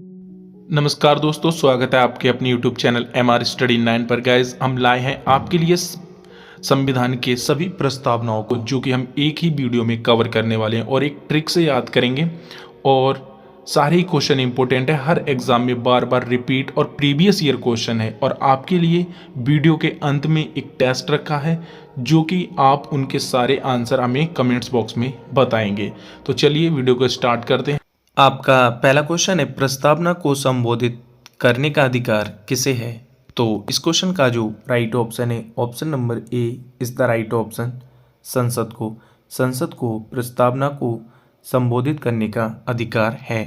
नमस्कार दोस्तों, स्वागत है आपके अपने यूट्यूब चैनल MR स्टडी 9 पर। गाइस, हम लाए हैं आपके लिए संविधान के सभी प्रस्तावनाओं को, जो कि हम एक ही वीडियो में कवर करने वाले हैं और एक ट्रिक से याद करेंगे। और सारे ही क्वेश्चन इंपॉर्टेंट है, हर एग्जाम में बार बार रिपीट और प्रीवियस ईयर क्वेश्चन है। और आपके लिए वीडियो के अंत में एक टेस्ट रखा है, जो कि आप उनके सारे आंसर हमें कमेंट्स बॉक्स में बताएंगे। तो चलिए वीडियो को स्टार्ट करते हैं। आपका पहला क्वेश्चन है, प्रस्तावना को संबोधित करने का अधिकार किसे है? तो इस क्वेश्चन का जो राइट ऑप्शन है, option number A is the right option. संसद को प्रस्तावना को संबोधित करने का अधिकार है।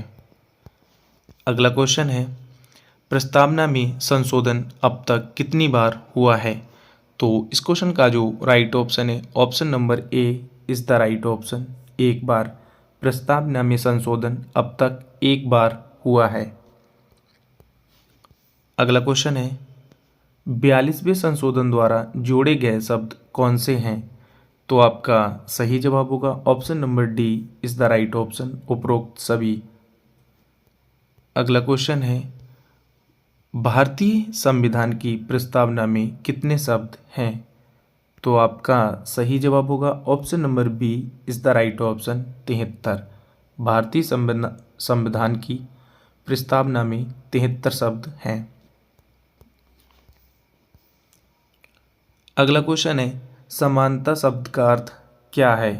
अगला क्वेश्चन है, प्रस्तावना में संशोधन अब तक कितनी बार हुआ है? तो इस क्वेश्चन का जो राइट ऑप्शन है, option number A is the right option. एक बार प्रस्तावना में संशोधन अब तक एक बार हुआ है। अगला क्वेश्चन है, 42वें संशोधन द्वारा जोड़े गए शब्द कौन से हैं? तो आपका सही जवाब होगा option number D is the right option, उपरोक्त सभी। अगला क्वेश्चन है, भारतीय संविधान की प्रस्तावना में कितने शब्द हैं? तो आपका सही जवाब होगा option number B is the right option, 73। भारतीय संविधान की प्रस्तावना में 73 शब्द हैं। अगला क्वेश्चन है, समानता शब्द का अर्थ क्या है?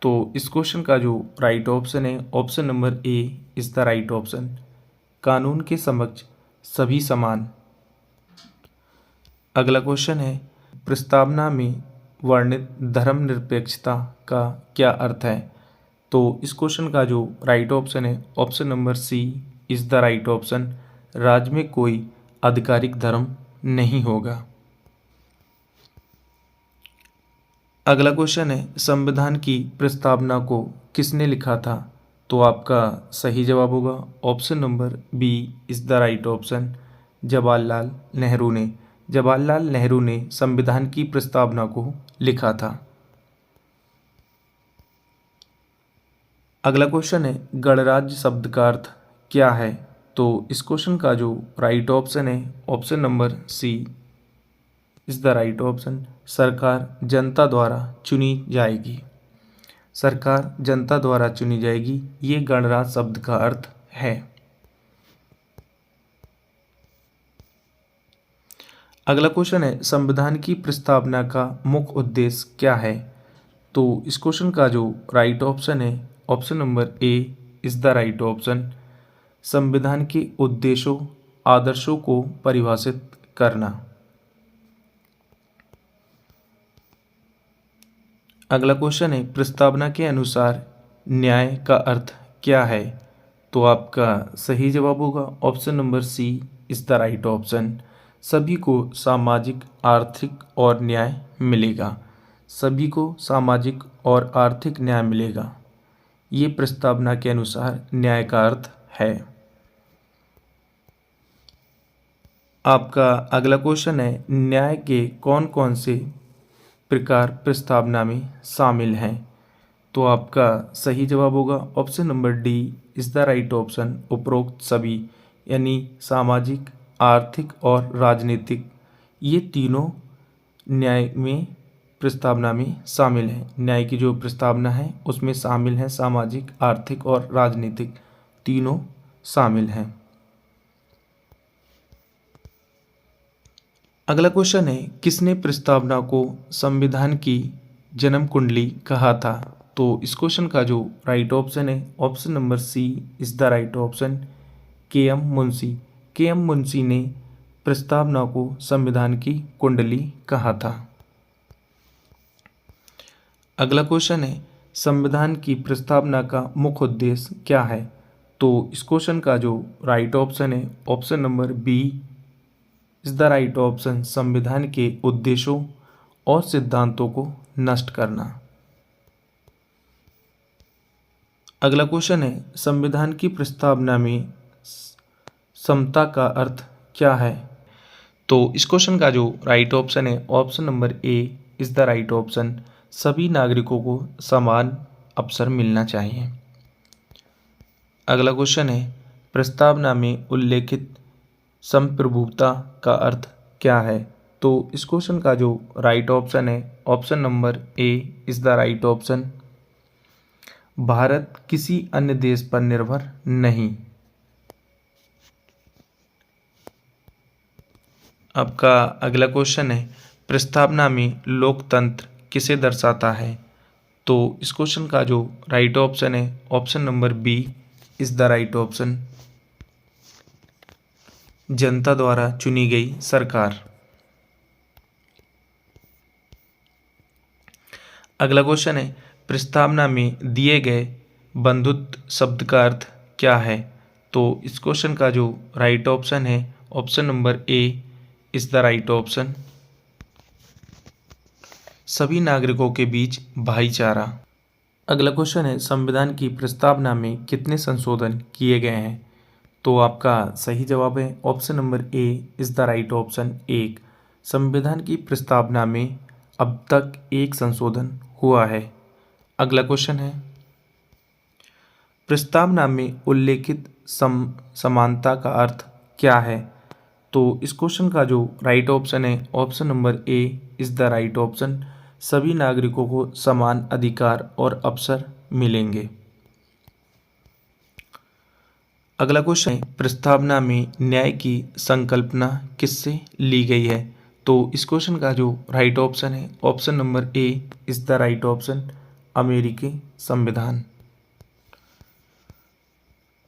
तो इस क्वेश्चन का जो राइट ऑप्शन है, option number A is the right option, कानून के समक्ष सभी समान। अगला क्वेश्चन है, प्रस्तावना में वर्णित धर्मनिरपेक्षता का क्या अर्थ है? तो इस क्वेश्चन का जो राइट ऑप्शन है, option number C is the right option, राज्य में कोई आधिकारिक धर्म नहीं होगा। अगला क्वेश्चन है, संविधान की प्रस्तावना को किसने लिखा था? तो आपका सही जवाब होगा option number B is the right option, Jawaharlal Nehru ने। जवाहरलाल नेहरू ने संविधान की प्रस्तावना को लिखा था। अगला क्वेश्चन है, गणराज्य शब्द का अर्थ क्या है? तो इस क्वेश्चन का जो राइट ऑप्शन है, option number C is the right option, सरकार जनता द्वारा चुनी जाएगी। सरकार जनता द्वारा चुनी जाएगी, ये गणराज्य शब्द का अर्थ है। अगला क्वेश्चन है, संविधान की प्रस्तावना का मुख्य उद्देश्य क्या है? तो इस क्वेश्चन का जो राइट ऑप्शन है, option number A is the right option, संविधान के उद्देश्यों आदर्शों को परिभाषित करना। अगला क्वेश्चन है, प्रस्तावना के अनुसार न्याय का अर्थ क्या है? तो आपका सही जवाब होगा option number C is the right option, सभी को सामाजिक आर्थिक और न्याय मिलेगा। सभी को सामाजिक और आर्थिक न्याय मिलेगा, ये प्रस्तावना के अनुसार न्याय का अर्थ है। आपका अगला क्वेश्चन है, न्याय के कौन कौन से प्रकार प्रस्तावना में शामिल हैं? तो आपका सही जवाब होगा option number D is the right option, उपरोक्त सभी, यानी सामाजिक, आर्थिक और राजनीतिक, ये तीनों न्याय में प्रस्तावना में शामिल हैं। न्याय की जो प्रस्तावना है उसमें शामिल है सामाजिक, आर्थिक और राजनीतिक, तीनों शामिल हैं। अगला क्वेश्चन है, किसने प्रस्तावना को संविधान की जन्म कुंडली कहा था? तो इस क्वेश्चन का जो राइट ऑप्शन है, option number C is the right option, K M. Munshi. K M. Munshi ने प्रस्तावना को संविधान की कुंडली कहा था। अगला क्वेश्चन है, संविधान की प्रस्तावना का मुख्य उद्देश्य क्या है? तो इस क्वेश्चन का जो राइट ऑप्शन है, option number B is the right option, संविधान के उद्देश्यों और सिद्धांतों को नष्ट करना। अगला क्वेश्चन है, संविधान की प्रस्तावना में समता का अर्थ क्या है? तो इस क्वेश्चन का जो राइट ऑप्शन है, option number A is the right option, सभी नागरिकों को समान अवसर मिलना चाहिए। अगला क्वेश्चन है, प्रस्तावना में उल्लेखित संप्रभुता का अर्थ क्या है? तो इस क्वेश्चन का जो राइट ऑप्शन है, option number A is the right option. Bharat किसी अन्य देश पर निर्भर नहीं। आपका अगला क्वेश्चन है, प्रस्तावना में लोकतंत्र किसे दर्शाता है? तो इस क्वेश्चन का जो राइट ऑप्शन है, option number B is the right option. जनता द्वारा चुनी गई सरकार। अगला क्वेश्चन है, प्रस्तावना में दिए गए बंधुत्व शब्द का अर्थ क्या है? तो इस क्वेश्चन का जो राइट ऑप्शन है, option number A is the right option. सभी नागरिकों के बीच भाईचारा। अगला क्वेश्चन है, संविधान की प्रस्तावना में कितने संशोधन किए गए हैं? तो आपका सही जवाब है option number A is the right option, एक। संविधान की प्रस्तावना में अब तक एक संशोधन हुआ है। अगला क्वेश्चन है, प्रस्तावना में उल्लेखित समानता का अर्थ क्या है? तो इस क्वेश्चन का जो राइट ऑप्शन है, option number A is the right option. सभी नागरिकों को समान अधिकार और अवसर मिलेंगे। अगला क्वेश्चन है, प्रस्तावना में न्याय की संकल्पना किससे ली गई है? तो इस क्वेश्चन का जो राइट ऑप्शन है, option number A is the right option, अमेरिकी संविधान।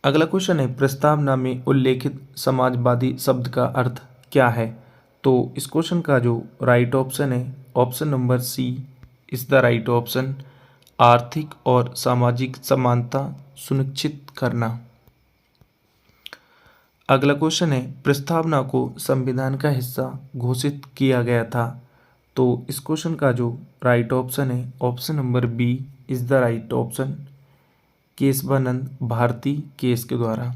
अगला क्वेश्चन है, प्रस्तावना में उल्लेखित समाजवादी शब्द का अर्थ क्या है? तो इस क्वेश्चन का जो राइट ऑप्शन है, option number C is the right option, आर्थिक और सामाजिक समानता सुनिश्चित करना। अगला क्वेश्चन है, प्रस्तावना को संविधान का हिस्सा घोषित किया गया था। तो इस क्वेश्चन का जो राइट ऑप्शन है, option number B is the right option, Kesavananda Bharati case के द्वारा।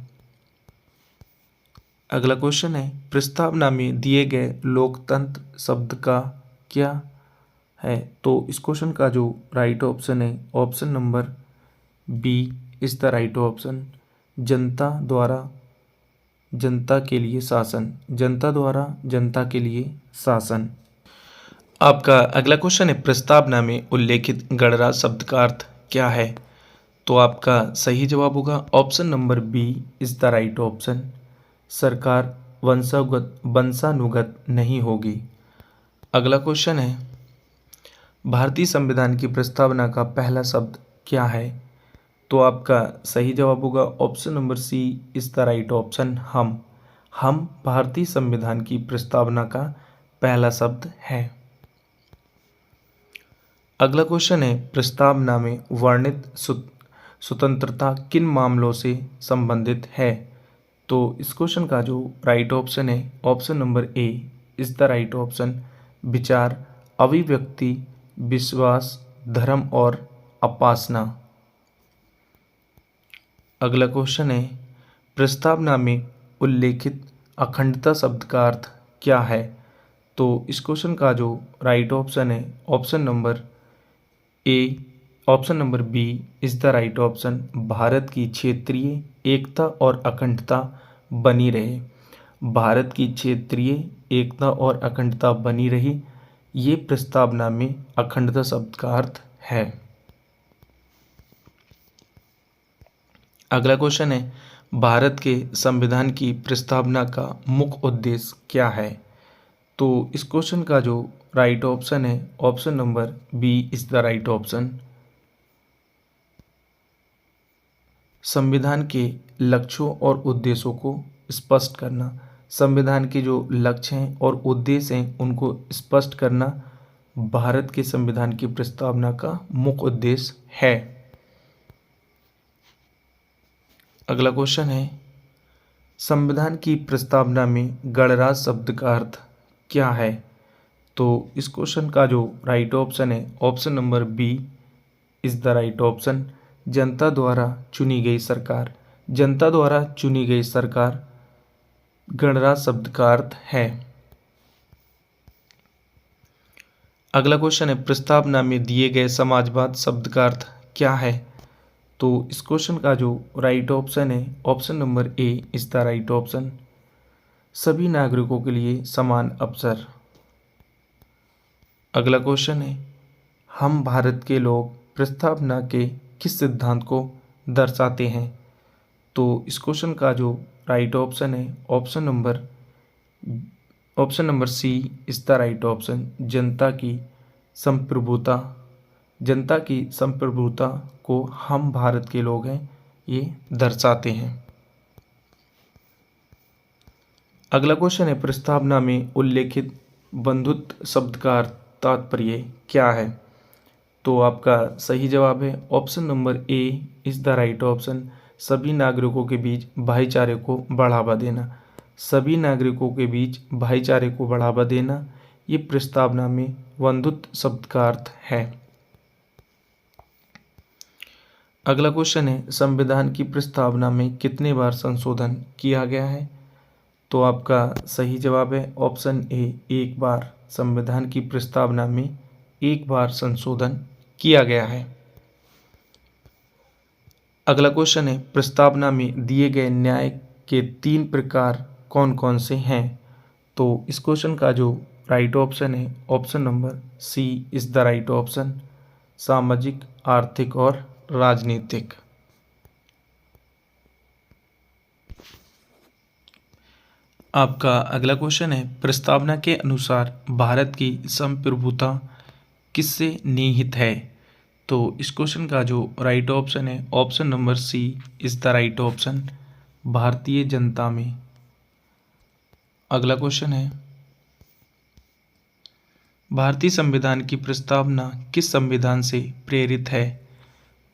अगला क्वेश्चन है, प्रस्तावना में दिए गए लोकतंत्र शब्द का क्या है? तो इस क्वेश्चन का जो राइट ऑप्शन है, option number B is the right option, जनता द्वारा जनता के लिए शासन। जनता द्वारा जनता के लिए शासन। आपका अगला क्वेश्चन है, प्रस्तावना में उल्लेखित गणराज्य शब्द का अर्थ क्या है? तो आपका सही जवाब होगा option number B is the right option, सरकार वंशानुगत नहीं होगी। अगला क्वेश्चन है, भारतीय संविधान की प्रस्तावना का पहला शब्द क्या है? तो आपका सही जवाब होगा option number C is the right option, हम भारतीय संविधान की प्रस्तावना का पहला शब्द है। अगला क्वेश्चन है, प्रस्तावना में वर्णित स्वतंत्रता किन मामलों से संबंधित है? तो इस क्वेश्चन का जो राइट ऑप्शन है, option number A is the right option, विचार, अभिव्यक्ति, विश्वास, धर्म और उपासना। अगला क्वेश्चन है, प्रस्तावना में उल्लेखित अखंडता शब्द का अर्थ क्या है? तो इस क्वेश्चन का जो राइट ऑप्शन है, option number A option number B is the right option, Bharat की क्षेत्रीय एकता और अखंडता बनी रहे। भारत की क्षेत्रीय एकता और अखंडता बनी रही, ये प्रस्तावना में अखंडता शब्द का अर्थ है। अगला क्वेश्चन है, भारत के संविधान की प्रस्तावना का मुख्य उद्देश्य क्या है? तो इस क्वेश्चन का जो राइट ऑप्शन है, option number B is the right option, संविधान के लक्ष्यों और उद्देश्यों को स्पष्ट करना। संविधान के जो लक्ष्य हैं और उद्देश्य हैं उनको स्पष्ट करना भारत के संविधान की प्रस्तावना का मुख्य उद्देश्य है। अगला क्वेश्चन है, संविधान की प्रस्तावना में गणराज्य शब्द का अर्थ क्या है? तो इस क्वेश्चन का जो राइट ऑप्शन है, option number B is the right option, जनता द्वारा चुनी गई सरकार। जनता द्वारा चुनी गई सरकार गणराज्य शब्द का अर्थ है। अगला क्वेश्चन है, प्रस्तावना में दिए गए समाजवाद शब्द का अर्थ क्या है? तो इस क्वेश्चन का जो राइट ऑप्शन है option number A is the right option. सभी नागरिकों के लिए समान अवसर। अगला क्वेश्चन है, हम भारत के लोग प्रस्तावना के किस सिद्धांत को दर्शाते हैं? तो इस क्वेश्चन का जो राइट ऑप्शन है option number C is the right option. जनता की संप्रभुता को हम भारत के लोग हैं ये दर्शाते हैं। अगला क्वेश्चन है, प्रस्तावना में उल्लेखित बंधुत्व शब्द का तात्पर्य क्या है? तो आपका सही जवाब है option number A is the right option. सभी नागरिकों के बीच भाईचारे को बढ़ावा देना। सभी नागरिकों के बीच भाईचारे को बढ़ावा देना ये प्रस्तावना में बंधुत्व शब्द का अर्थ है। अगला क्वेश्चन है, संविधान की प्रस्तावना में कितने बार संशोधन किया गया है? तो आपका सही जवाब है ऑप्शन ए एक बार। संविधान की प्रस्तावना में एक बार संशोधन किया गया है। अगला क्वेश्चन है, प्रस्तावना में दिए गए न्याय के 3 प्रकार कौन कौन से हैं? तो इस क्वेश्चन का जो राइट ऑप्शन है option number C is the right option. सामाजिक, आर्थिक और राजनीतिक। आपका अगला क्वेश्चन है, प्रस्तावना के अनुसार भारत की संप्रभुता किससे निहित है? तो इस क्वेश्चन का जो राइट ऑप्शन है option number C is the right option. भारतीय जनता में। अगला क्वेश्चन है, भारतीय संविधान की प्रस्तावना किस संविधान से प्रेरित है?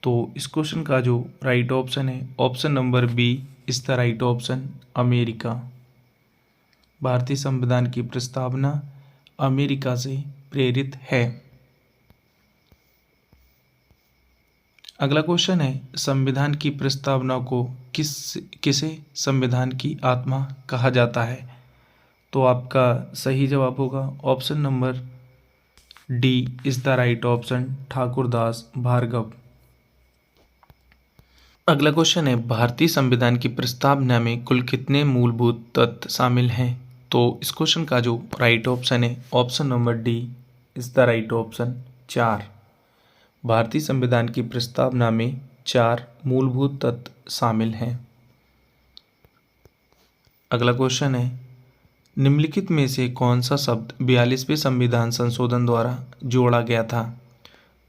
तो इस क्वेश्चन का जो राइट ऑप्शन है option number B is the right option. America. भारतीय संविधान की प्रस्तावना अमेरिका से प्रेरित है। अगला क्वेश्चन है, संविधान की प्रस्तावना को किसे संविधान की आत्मा कहा जाता है? तो आपका सही जवाब होगा option number D is the right option. Thakurdas Bhargava. अगला क्वेश्चन है, भारतीय संविधान की प्रस्तावना में कुल कितने मूलभूत तत्व शामिल हैं? तो इस क्वेश्चन का जो राइट ऑप्शन है option number D is the right option. 4। भारतीय संविधान की प्रस्तावना में 4 मूलभूत तत्व शामिल हैं। अगला क्वेश्चन है, निम्नलिखित में से कौन सा शब्द 42वें संविधान संशोधन द्वारा जोड़ा गया था?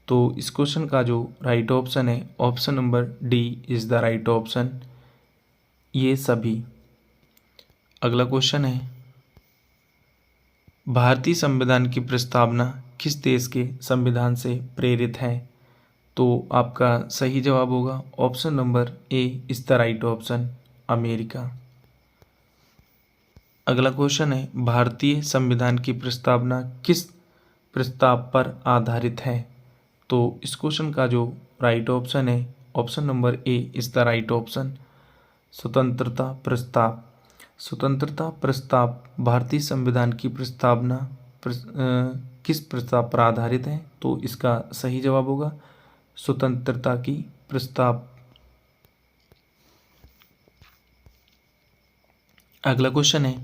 तो इस क्वेश्चन का जो राइट ऑप्शन है option number D is the right option. ये सभी। अगला क्वेश्चन है, भारतीय संविधान की प्रस्तावना किस देश के संविधान से प्रेरित है? तो आपका सही जवाब होगा option number A is the right option. America. अगला क्वेश्चन है, भारतीय संविधान की प्रस्तावना किस प्रस्ताव पर आधारित है? तो इस क्वेश्चन का जो राइट ऑप्शन है option number A is the right option. स्वतंत्रता प्रस्ताव। स्वतंत्रता प्रस्ताव भारतीय संविधान की प्रस्तावना किस प्रस्ताव पर आधारित है? तो इसका सही जवाब होगा स्वतंत्रता की प्रस्ताव। अगला क्वेश्चन है,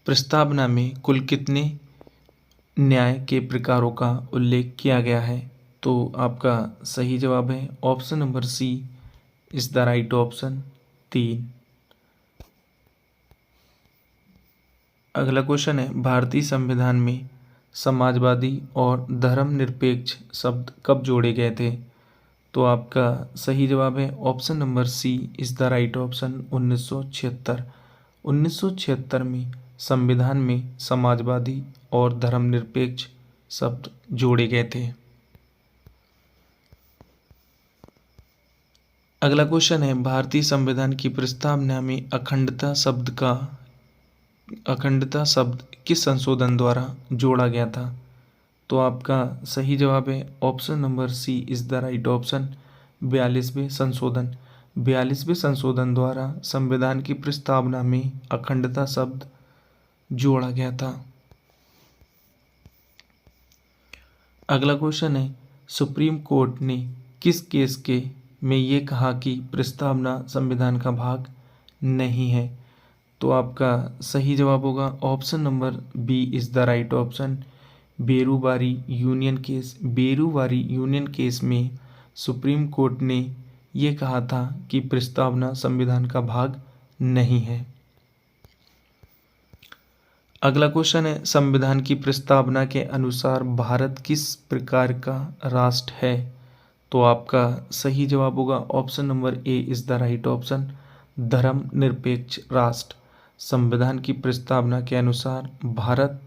प्रस्तावना में कुल कितने न्याय के प्रकारों का उल्लेख किया गया है? तो आपका सही जवाब है option number C is the right option. 3। अगला क्वेश्चन है, भारतीय संविधान में समाजवादी और धर्मनिरपेक्ष शब्द कब जोड़े गए थे? तो आपका सही जवाब है option number C is the right option. 1976। 1976 में संविधान में समाजवादी और धर्मनिरपेक्ष शब्द जोड़े गए थे। अगला क्वेश्चन है, भारतीय संविधान की प्रस्तावना में अखंडता शब्द किस संशोधन द्वारा जोड़ा गया था? तो आपका सही जवाब है option number C is the right option. 42वें संशोधन। 42वें संशोधन द्वारा संविधान की प्रस्तावना में अखंडता शब्द जोड़ा गया था। अगला क्वेश्चन है, सुप्रीम कोर्ट ने किस केस के में ये कहा कि प्रस्तावना संविधान का भाग नहीं है। तो आपका सही जवाब होगा option number B is the right option. Berubari union case में सुप्रीम कोर्ट ने ये कहा था कि प्रस्तावना संविधान का भाग नहीं है। अगला क्वेश्चन है, संविधान की प्रस्तावना के अनुसार भारत किस प्रकार का राष्ट्र है? तो आपका सही जवाब होगा option number A is the right option, धर्मनिरपेक्ष राष्ट्र। संविधान की प्रस्तावना के अनुसार भारत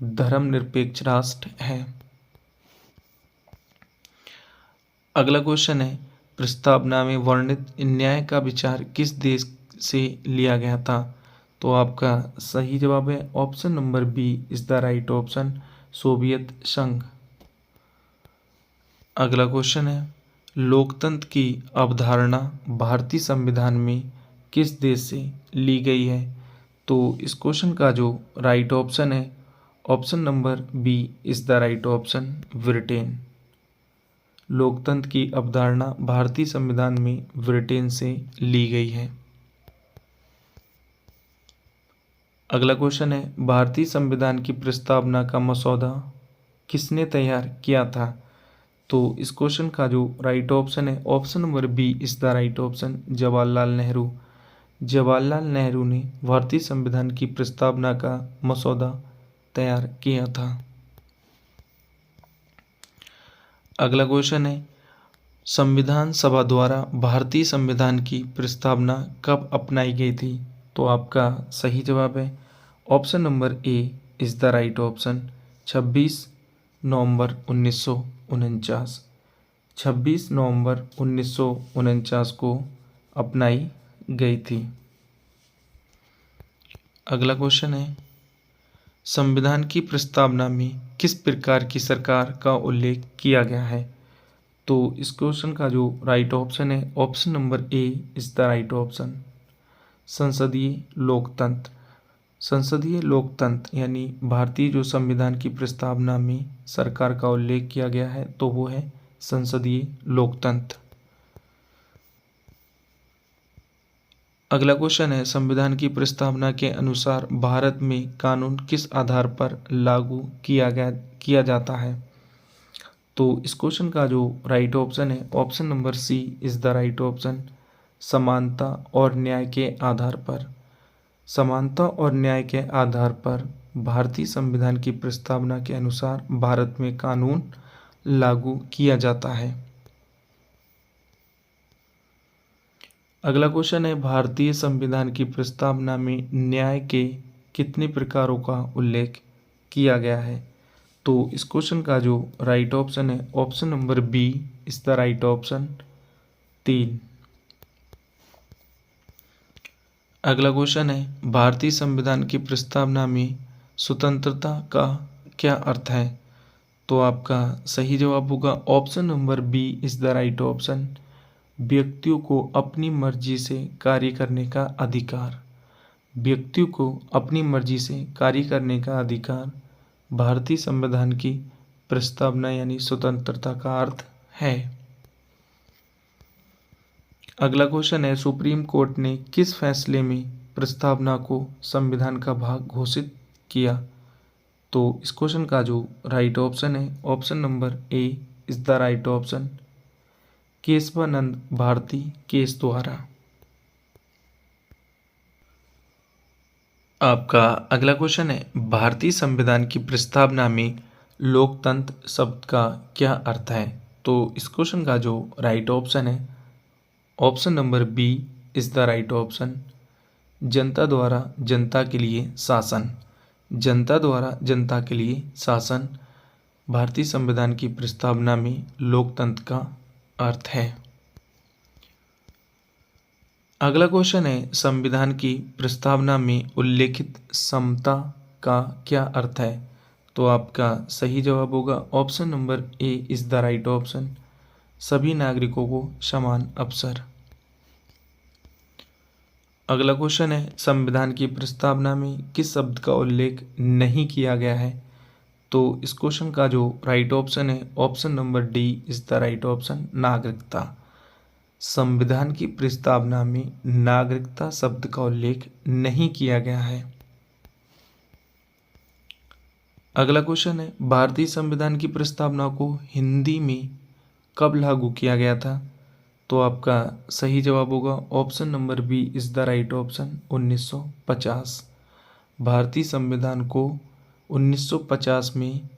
धर्मनिरपेक्ष राष्ट्र है। अगला क्वेश्चन है, प्रस्तावना में वर्णित न्याय का विचार किस देश से लिया गया था? तो आपका सही जवाब है option number B is the right option, Soviet संघ। अगला क्वेश्चन है, लोकतंत्र की अवधारणा भारतीय संविधान में किस देश से ली गई है? तो इस क्वेश्चन का जो राइट ऑप्शन है option number B is the right option, Britain. लोकतंत्र की अवधारणा भारतीय संविधान में ब्रिटेन से ली गई है। अगला क्वेश्चन है, भारतीय संविधान की प्रस्तावना का मसौदा किसने तैयार किया था? तो इस क्वेश्चन का जो राइट ऑप्शन है option number B is the right option, Jawaharlal Nehru. Jawaharlal Nehru ने भारतीय संविधान की प्रस्तावना का मसौदा तैयार किया था। अगला क्वेश्चन है, संविधान सभा द्वारा भारतीय संविधान की प्रस्तावना कब अपनाई गई थी? तो आपका सही जवाब है option number A is the right option, 26 नवंबर 1949। 26 नवंबर 1949 को अपनाई गई थी। अगला क्वेश्चन है, संविधान की प्रस्तावना में किस प्रकार की सरकार का उल्लेख किया गया है? तो इस क्वेश्चन का जो राइट ऑप्शन है option number A is the right option, संसदीय लोकतंत्र। संसदीय लोकतंत्र यानी भारतीय जो संविधान की प्रस्तावना में सरकार का उल्लेख किया गया है तो वो है संसदीय लोकतंत्र। अगला क्वेश्चन है, संविधान की प्रस्तावना के अनुसार भारत में कानून किस आधार पर लागू किया जाता है? तो इस क्वेश्चन का जो राइट ऑप्शन है option number C is the right option, समानता और न्याय के आधार पर। समानता और न्याय के आधार पर भारतीय संविधान की प्रस्तावना के अनुसार भारत में कानून लागू किया जाता है। अगला क्वेश्चन है, भारतीय संविधान की प्रस्तावना में न्याय के कितने प्रकारों का उल्लेख किया गया है? तो इस क्वेश्चन का जो राइट ऑप्शन है option number B is the right option, 3। अगला क्वेश्चन है, भारतीय संविधान की प्रस्तावना में स्वतंत्रता का क्या अर्थ है? तो आपका सही जवाब होगा option number B is the right option, व्यक्तियों को अपनी मर्जी से कार्य करने का अधिकार। व्यक्तियों को अपनी मर्जी से कार्य करने का अधिकार भारतीय संविधान की प्रस्तावना यानी स्वतंत्रता का अर्थ है। अगला क्वेश्चन है, सुप्रीम कोर्ट ने किस फैसले में प्रस्तावना को संविधान का भाग घोषित किया? तो इस क्वेश्चन का जो राइट ऑप्शन है option number A is the right option, Kesavananda Bharati case द्वारा। आपका अगला क्वेश्चन है, भारतीय संविधान की प्रस्तावना में लोकतंत्र शब्द का क्या अर्थ है? तो इस क्वेश्चन का जो राइट ऑप्शन है option number B is the right option, जनता द्वारा जनता के लिए शासन। जनता द्वारा जनता के लिए शासन भारतीय संविधान की प्रस्तावना में लोकतंत्र का अर्थ है। अगला क्वेश्चन है, संविधान की प्रस्तावना में उल्लेखित समता का क्या अर्थ है? तो आपका सही जवाब होगा option number A is the right option, सभी नागरिकों को समान अवसर। अगला क्वेश्चन है, संविधान की प्रस्तावना में किस शब्द का उल्लेख नहीं किया गया है? तो इस क्वेश्चन का जो राइट ऑप्शन है option number D is the right option, नागरिकता। संविधान की प्रस्तावना में नागरिकता शब्द का उल्लेख नहीं किया गया है। अगला क्वेश्चन है, भारतीय संविधान की प्रस्तावना को हिंदी में कब लागू किया गया था? तो आपका सही जवाब होगा option number B is the right option, 1950। भारतीय संविधान को 1950 में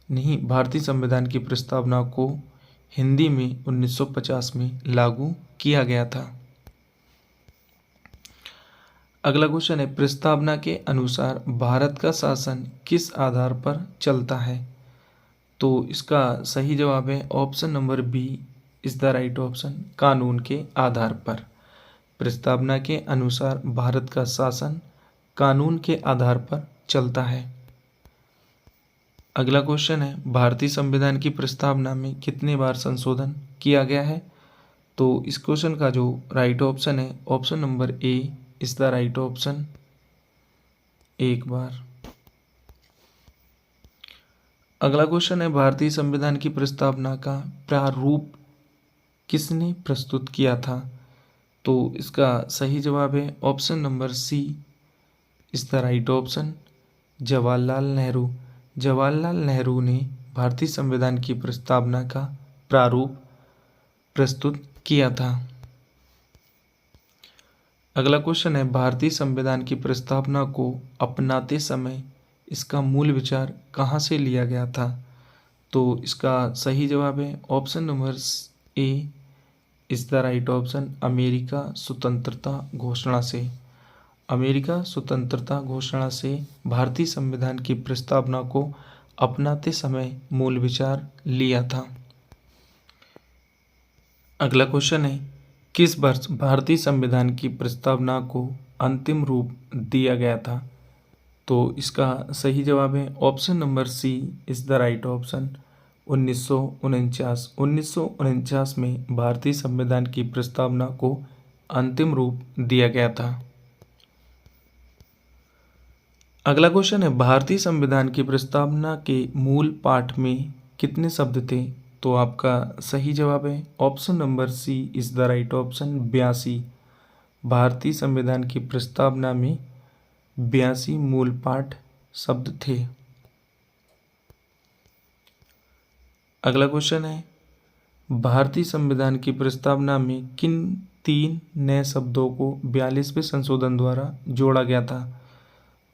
नहीं, भारतीय संविधान की प्रस्तावना को हिंदी में 1950 में लागू किया गया था। अगला क्वेश्चन है, प्रस्तावना के अनुसार भारत का शासन किस आधार पर चलता है? तो इसका सही जवाब है option number B is the right option, कानून के आधार पर। प्रस्तावना के अनुसार भारत का शासन कानून के आधार पर चलता है। अगला क्वेश्चन है, भारतीय संविधान की प्रस्तावना में कितने बार संशोधन किया गया है? तो इस क्वेश्चन का जो राइट ऑप्शन है option number A is the right option, एक बार। अगला क्वेश्चन है, भारतीय संविधान की प्रस्तावना का प्रारूप किसने प्रस्तुत किया था? तो इसका सही जवाब है option number C is the right option, Jawaharlal Nehru. Jawaharlal Nehru ने भारतीय संविधान की प्रस्तावना का प्रारूप प्रस्तुत किया था। अगला क्वेश्चन है, भारतीय संविधान की प्रस्तावना को अपनाते समय इसका मूल विचार कहाँ से लिया गया था? तो इसका सही जवाब है option number A is the right option, America स्वतंत्रता घोषणा से। अमेरिका स्वतंत्रता घोषणा से भारतीय संविधान की प्रस्तावना को अपनाते समय मूल विचार लिया था। अगला क्वेश्चन है, किस वर्ष भारतीय संविधान की प्रस्तावना को अंतिम रूप दिया गया था? तो इसका सही जवाब है option number C is the right option, 1949। 1949 में भारतीय संविधान की प्रस्तावना को अंतिम रूप दिया गया था। अगला क्वेश्चन है, भारतीय संविधान की प्रस्तावना के मूल पाठ में कितने शब्द थे? तो आपका सही जवाब है option number C is the right option, 82। भारतीय संविधान की प्रस्तावना में 82 मूल पाठ शब्द थे। अगला क्वेश्चन है, भारतीय संविधान की प्रस्तावना में किन 3 नए शब्दों को 42वें संशोधन द्वारा जोड़ा गया था?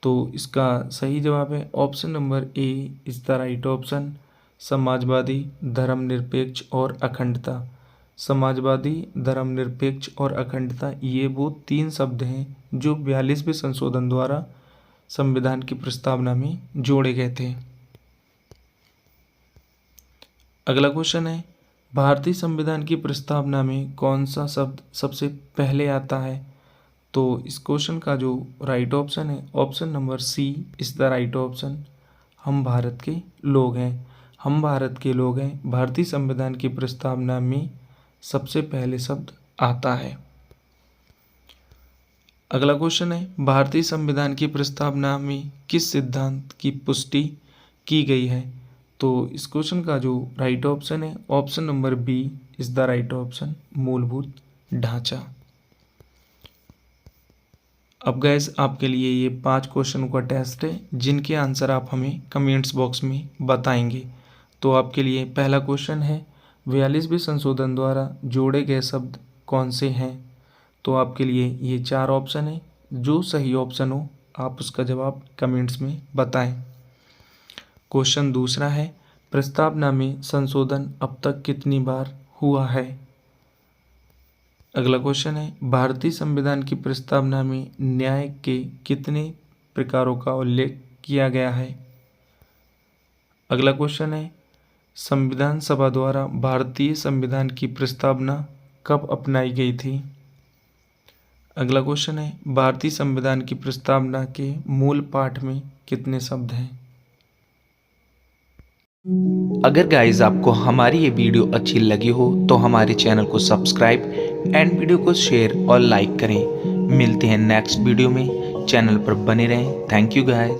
तो इसका सही जवाब है option number A is the right option, Samajwadi, धर्मनिरपेक्ष और अखंडता। समाजवादी, धर्मनिरपेक्ष और अखंडता, ये वो 3 शब्द हैं जो 42वें संशोधन द्वारा संविधान की प्रस्तावना में जोड़े गए थे। अगला क्वेश्चन है, भारतीय संविधान की प्रस्तावना में कौन सा शब्द सबसे पहले आता है? तो इस क्वेश्चन का जो राइट ऑप्शन है option number C is the right option, हम भारत के लोग हैं। हम भारत के लोग हैं भारतीय संविधान की प्रस्तावना में सबसे पहले शब्द आता है। अगला क्वेश्चन है, भारतीय संविधान की प्रस्तावना में किस सिद्धांत की पुष्टि की गई है? तो इस क्वेश्चन का जो राइट ऑप्शन है option number B is the right option, मूलभूत ढांचा। अब गैस आपके लिए ये 5 क्वेश्चनों का टेस्ट है जिनके आंसर आप हमें कमेंट्स बॉक्स में बताएंगे। तो आपके लिए पहला क्वेश्चन है, 42वें संशोधन द्वारा जोड़े गए शब्द कौन से हैं? तो आपके लिए ये 4 ऑप्शन है, जो सही ऑप्शन हो आप उसका जवाब कमेंट्स में बताएं। क्वेश्चन दूसरा है, प्रस्तावना में संशोधन अब तक कितनी बार हुआ है? अगला क्वेश्चन है, भारतीय संविधान की प्रस्तावना में न्याय के कितने प्रकारों का उल्लेख किया गया है? अगला क्वेश्चन है, संविधान सभा द्वारा भारतीय संविधान की प्रस्तावना कब अपनाई गई थी? अगला क्वेश्चन है, भारतीय संविधान की प्रस्तावना के मूल पाठ में कितने शब्द हैं? अगर गाइस आपको हमारी ये वीडियो अच्छी लगी हो तो हमारे चैनल को सब्सक्राइब एंड वीडियो को शेयर और लाइक करें। मिलते हैं नेक्स्ट वीडियो में, चैनल पर बने रहें। Thank you guys.